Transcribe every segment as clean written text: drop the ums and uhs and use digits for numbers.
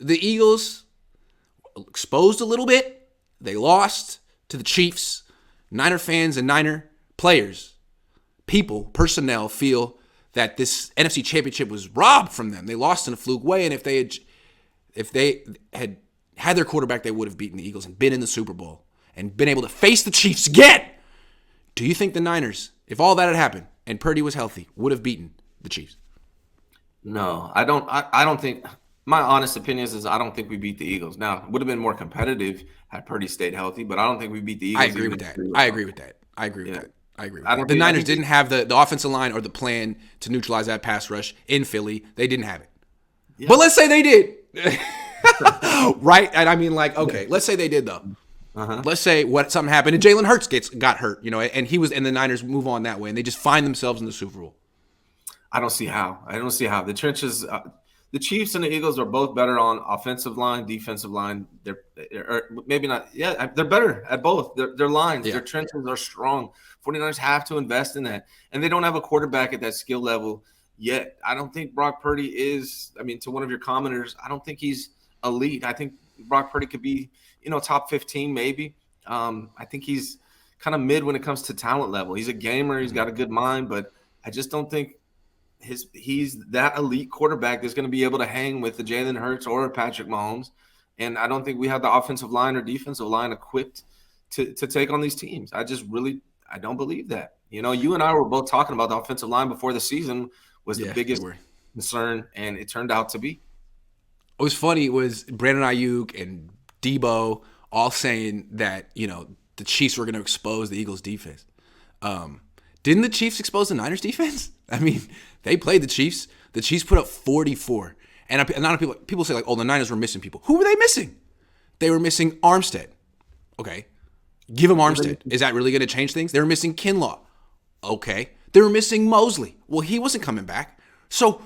the Eagles exposed a little bit. They lost to the Chiefs. Niner fans and Niner players, personnel feel that this NFC Championship was robbed from them. They lost in a fluke way, and if they had their quarterback, they would have beaten the Eagles and been in the Super Bowl and been able to face the Chiefs again. Do you think the Niners, if all that had happened and Purdy was healthy, would have beaten the Chiefs? No, I don't. I don't think. My honest opinion is I don't think we beat the Eagles. Now, it would have been more competitive had Purdy stayed healthy, but I don't think we beat the Eagles. I agree with that. The Niners didn't have the offensive line or the plan to neutralize that pass rush in Philly. They didn't have it. Yeah. But let's say they did. Right? And I mean, like, okay, let's say they did, though. Let's say something happened and Jalen Hurts got hurt, and the Niners move on that way, and they just find themselves in the Super Bowl. I don't see how. The trenches. The Chiefs and the Eagles are both better on offensive line, defensive line. They're maybe not. Yeah, they're better at both. Their lines, their trenches are strong. 49ers have to invest in that, and they don't have a quarterback at that skill level yet. I don't think Brock Purdy is. I mean, to one of your commenters, I don't think he's elite. I think Brock Purdy could be, top 15 maybe. I think he's kind of mid when it comes to talent level. He's a gamer. He's got a good mind, but I just don't think he's that elite quarterback that's going to be able to hang with the Jalen Hurts or Patrick Mahomes. And I don't think we have the offensive line or defensive line equipped to take on these teams. I don't believe that. You and I were both talking about the offensive line before the season was the biggest concern, and it turned out to be. What was funny was Brandon Ayuk and Debo all saying that, the Chiefs were going to expose the Eagles defense. Didn't the Chiefs expose the Niners defense? I mean, they played the Chiefs. The Chiefs put up 44. And a lot of people say, like, the Niners were missing people. Who were they missing? They were missing Armstead. Okay. Give them Armstead. Is that really going to change things? They were missing Kinlaw. Okay. They were missing Mosley. Well, he wasn't coming back. So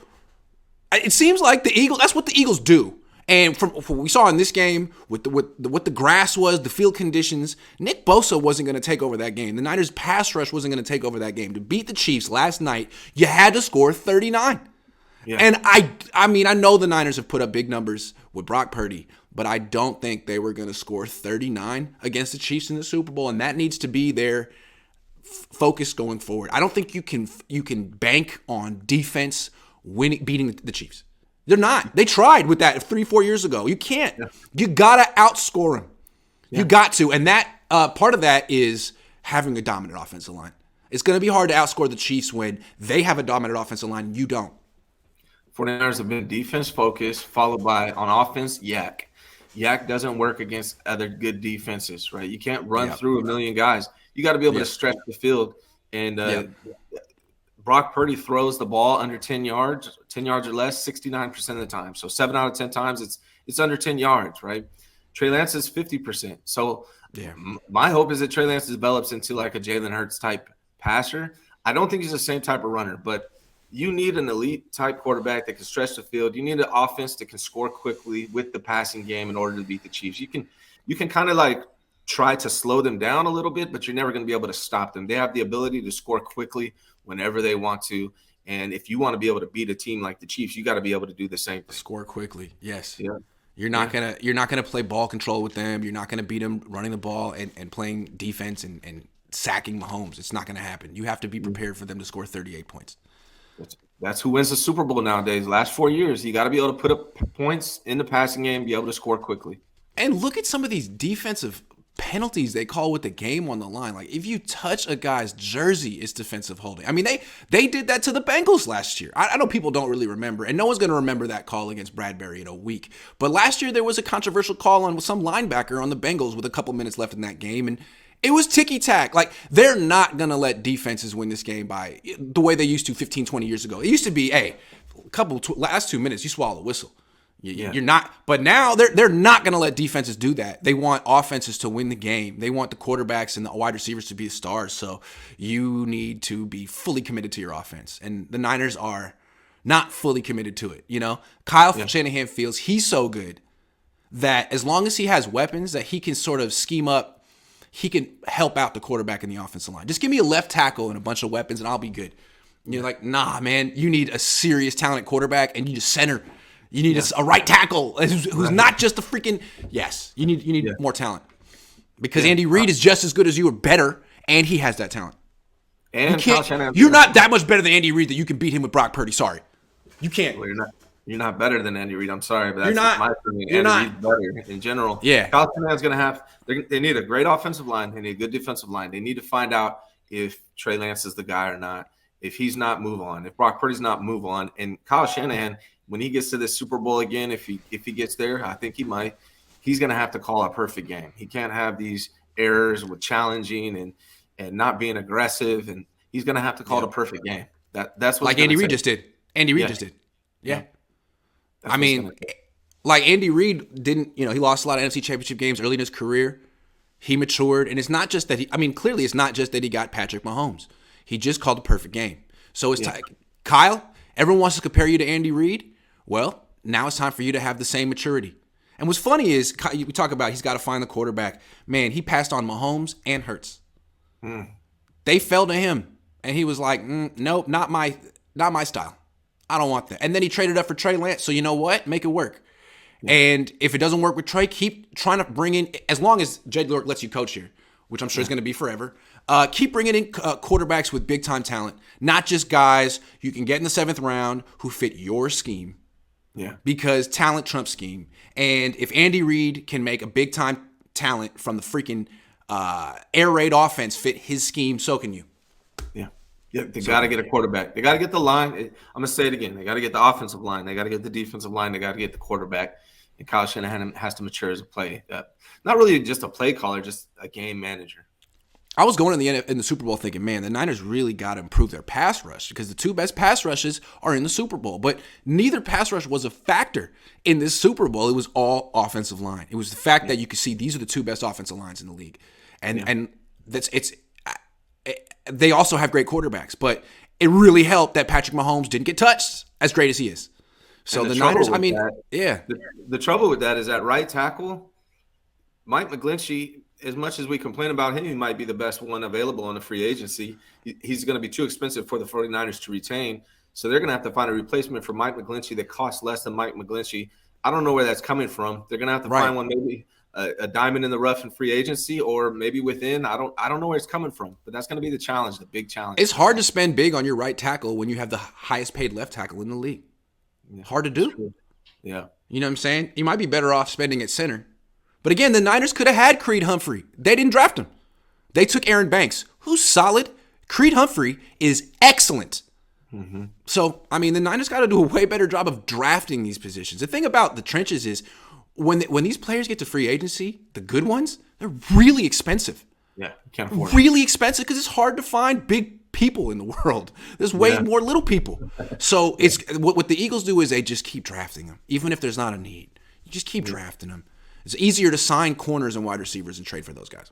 it seems like the Eagles, that's what the Eagles do. And from what we saw in this game, with what the grass was, the field conditions, Nick Bosa wasn't going to take over that game. The Niners' pass rush wasn't going to take over that game. To beat the Chiefs last night, you had to score 39. Yeah. And I mean, I know the Niners have put up big numbers with Brock Purdy, but I don't think they were going to score 39 against the Chiefs in the Super Bowl, and that needs to be their focus going forward. I don't think you can bank on defense beating the Chiefs. They're not. They tried with that 3-4 years ago. You can't. Yeah. You got to outscore them. Yeah. You got to. And that part of that is having a dominant offensive line. It's going to be hard to outscore the Chiefs when they have a dominant offensive line and you don't. 49ers have been defense focused, followed by, on offense, Yak. Yak doesn't work against other good defenses, right? You can't run through a million guys. You got to be able to stretch the field. And Brock Purdy throws the ball under 10 yards or less 69% of the time. So 7 out of 10 times it's under 10 yards, right? Trey Lance is 50%. So my hope is that Trey Lance develops into like a Jalen Hurts type passer. I don't think he's the same type of runner, but you need an elite type quarterback that can stretch the field. You need an offense that can score quickly with the passing game in order to beat the Chiefs. You can kind of like try to slow them down a little bit, but you're never going to be able to stop them. They have the ability to score quickly whenever they want to. And if you want to be able to beat a team like the Chiefs, you got to be able to do the same thing. Score quickly. Yes. Yeah. You're not gonna play ball control with them. You're not gonna beat them running the ball and playing defense and sacking Mahomes. It's not gonna happen. You have to be prepared for them to score 38 points. That's who wins the Super Bowl nowadays. Last 4 years, you got to be able to put up points in the passing game, be able to score quickly. And look at some of these defensive penalties they call with the game on the line. Like, if you touch a guy's jersey, it's defensive holding. I mean, they did that to the Bengals last year. I know people don't really remember, and no one's going to remember that call against Bradbury in a week. But last year, there was a controversial call on some linebacker on the Bengals with a couple minutes left in that game, and it was ticky-tack. Like, they're not going to let defenses win this game by the way they used to 15, 20 years ago. It used to be, hey, last 2 minutes, you swallow the whistle. You're not, but now they're not going to let defenses do that. They want offenses to win the game. They want the quarterbacks and the wide receivers to be the stars. So you need to be fully committed to your offense. And the Niners are not fully committed to it. Kyle Shanahan feels he's so good that as long as he has weapons that he can sort of scheme up, he can help out the quarterback in the offensive line. Just give me a left tackle and a bunch of weapons and I'll be good. You're like, nah, man, you need a serious talented quarterback and you just center You need a right tackle who's not just a freaking yes. You need more talent because Andy Reid is just as good as you or better, and he has that talent. And you're not that much better than Andy Reid that you can beat him with Brock Purdy. Sorry, you can't. Well, you're not better than Andy Reid. I'm sorry, but that's my opinion. Andy Reid's better in general. Yeah, Kyle Shanahan's going to have. They need a great offensive line. They need a good defensive line. They need to find out if Trey Lance is the guy or not. If he's not, move on. If Brock Purdy's not, move on. And Kyle Shanahan, when he gets to this Super Bowl again, if he gets there, I think he might. He's going to have to call a perfect game. He can't have these errors with challenging and not being aggressive. And he's going to have to call it a perfect game. That's what like Andy Reid just did. Andy Reid just did. Yeah. I mean, like Andy Reid didn't. He lost a lot of NFC Championship games early in his career. He matured, and it's not just that clearly it's not just that he got Patrick Mahomes. He just called the perfect game. So it's time. Kyle, everyone wants to compare you to Andy Reid. Well, now it's time for you to have the same maturity. And what's funny is we talk about he's got to find the quarterback. Man, he passed on Mahomes and Hurts. They fell to him, and he was like, "Nope, not my style. I don't want that." And then he traded up for Trey Lance. So you know what? Make it work. And if it doesn't work with Trey, keep trying to bring in, as long as Jed Lork lets you coach here, which I'm sure is going to be forever, keep bringing in quarterbacks with big-time talent, not just guys you can get in the 7th round who fit your scheme. Yeah. Because talent trumps scheme. And if Andy Reid can make a big-time talent from the freaking air raid offense fit his scheme, so can you. Yeah, they got to get a quarterback. They got to get the line. I'm going to say it again. They got to get the offensive line. They got to get the defensive line. They got to get the quarterback. And Kyle Shanahan has to mature as a play. Not really just a play caller, just a game manager. I was going in the Super Bowl thinking, man, the Niners really got to improve their pass rush because the 2 best pass rushes are in the Super Bowl. But neither pass rush was a factor in this Super Bowl. It was all offensive line. It was the fact that you could see these are the 2 best offensive lines in the league. And they also have great quarterbacks. But it really helped that Patrick Mahomes didn't get touched as great as he is. So the Niners, The trouble with that is that right tackle, Mike McGlinchey, as much as we complain about him, he might be the best one available on the free agency. He's going to be too expensive for the 49ers to retain. So they're going to have to find a replacement for Mike McGlinchey that costs less than Mike McGlinchey. I don't know where that's coming from. They're going to have to find one, maybe a diamond in the rough in free agency or maybe within. I don't know where it's coming from, but that's going to be the challenge, the big challenge. It's hard to spend big on your right tackle when you have the highest paid left tackle in the league. Hard to do. Yeah. You know what I'm saying? You might be better off spending at center. But again, the Niners could have had Creed Humphrey. They didn't draft him. They took Aaron Banks, who's solid. Creed Humphrey is excellent. Mm-hmm. So, the Niners got to do a way better job of drafting these positions. The thing about the trenches is when these players get to free agency, the good ones, they're really expensive. Yeah, you can't afford it. Really expensive because it's hard to find big people in the world. There's way more little people. So it's what the Eagles do is they just keep drafting them, even if there's not a need. You just keep drafting them. It's easier to sign corners and wide receivers and trade for those guys.